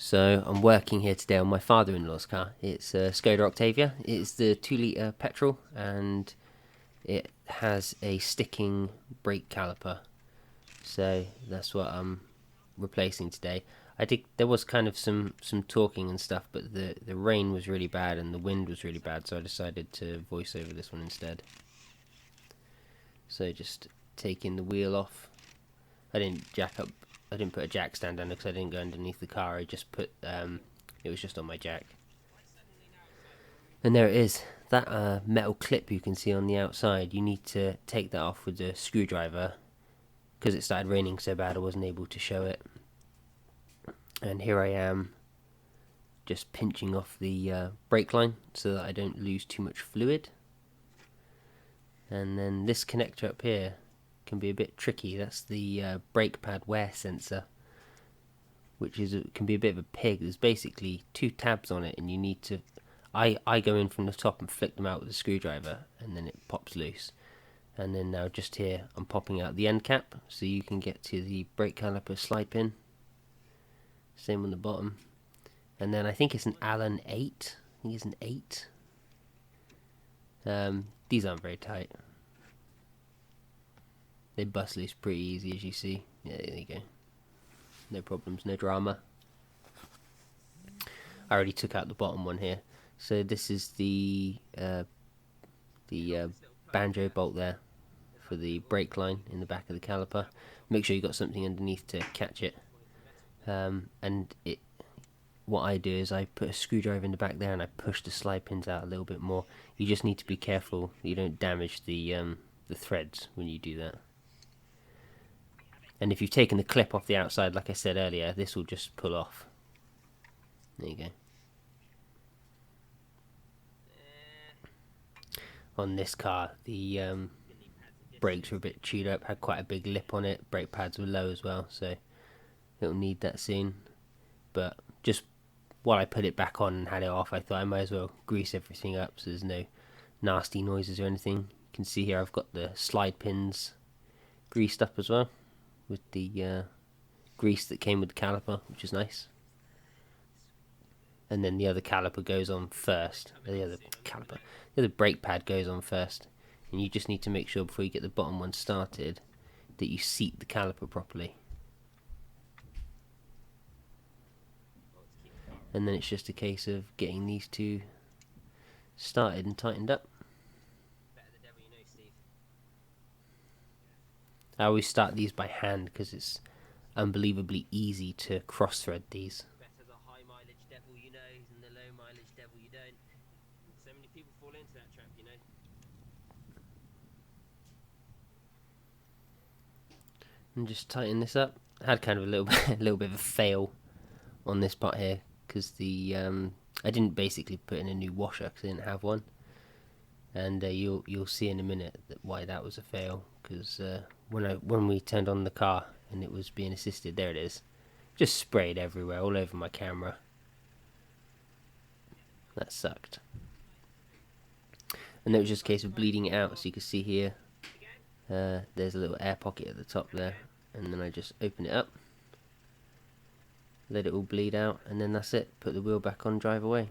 So I'm working here today on my father-in-law's car. It's a Skoda Octavia. It's the 2 litre petrol, and it has a sticking brake caliper. So that's what I'm replacing today. There was kind of some talking and stuff, but the rain was really bad and the wind was really bad, so I decided to voice over this one instead. So just taking the wheel off. I didn't put a jack stand under because I didn't go underneath the car. I just put it was just on my jack. And there it is. That metal clip you can see on the outside, you need to take that off with a screwdriver because it started raining so bad I wasn't able to show it. And here I am just pinching off the brake line so that I don't lose too much fluid. And then this connector up here can be a bit tricky. That's the brake pad wear sensor, which can be a bit of a pig. There's basically 2 tabs on it, and you need to I go in from the top and flick them out with a screwdriver, and then it pops loose. And then now just here I'm popping out the end cap so you can get to the brake caliper slide pin. Same on the bottom. And then I think it's an Allen 8. I think it's an 8. These aren't very tight. They bust loose pretty easy, as you see. Yeah, there you go. No problems, no drama. I already took out the bottom one here. So this is the banjo bolt there for the brake line in the back of the caliper. Make sure you got something underneath to catch it. What I do is I put a screwdriver in the back there and I push the slide pins out a little bit more. You just need to be careful you don't damage the threads when you do that. And if you've taken the clip off the outside, like I said earlier, this will just pull off. There you go. On this car, the brakes were a bit chewed up, had quite a big lip on it. Brake pads were low as well, so it'll need that soon. But just while I put it back on and had it off, I thought I might as well grease everything up so there's no nasty noises or anything. You can see here I've got the slide pins greased up as well with the grease that came with the caliper, which is nice. And then the other caliper goes on first. The other brake pad goes on first, and you just need to make sure before you get the bottom one started that you seat the caliper properly. And then it's just a case of getting these 2 started and tightened up. I always start these by hand because it's unbelievably easy to cross thread these. Better the high mileage devil you know than the low mileage devil you don't. So many people fall into that trap, you know. And just tighten this up. I had kind of a little bit of a fail on this part here because I didn't basically put in a new washer because I didn't have one. And you'll see in a minute why that was a fail, because when we turned on the car and it was being assisted, there it is, just sprayed everywhere, all over my camera. That sucked. And it was just a case of bleeding it out. So you can see here, there's a little air pocket at the top there, and then I just open it up, let it all bleed out, and then that's it. Put the wheel back on, drive away.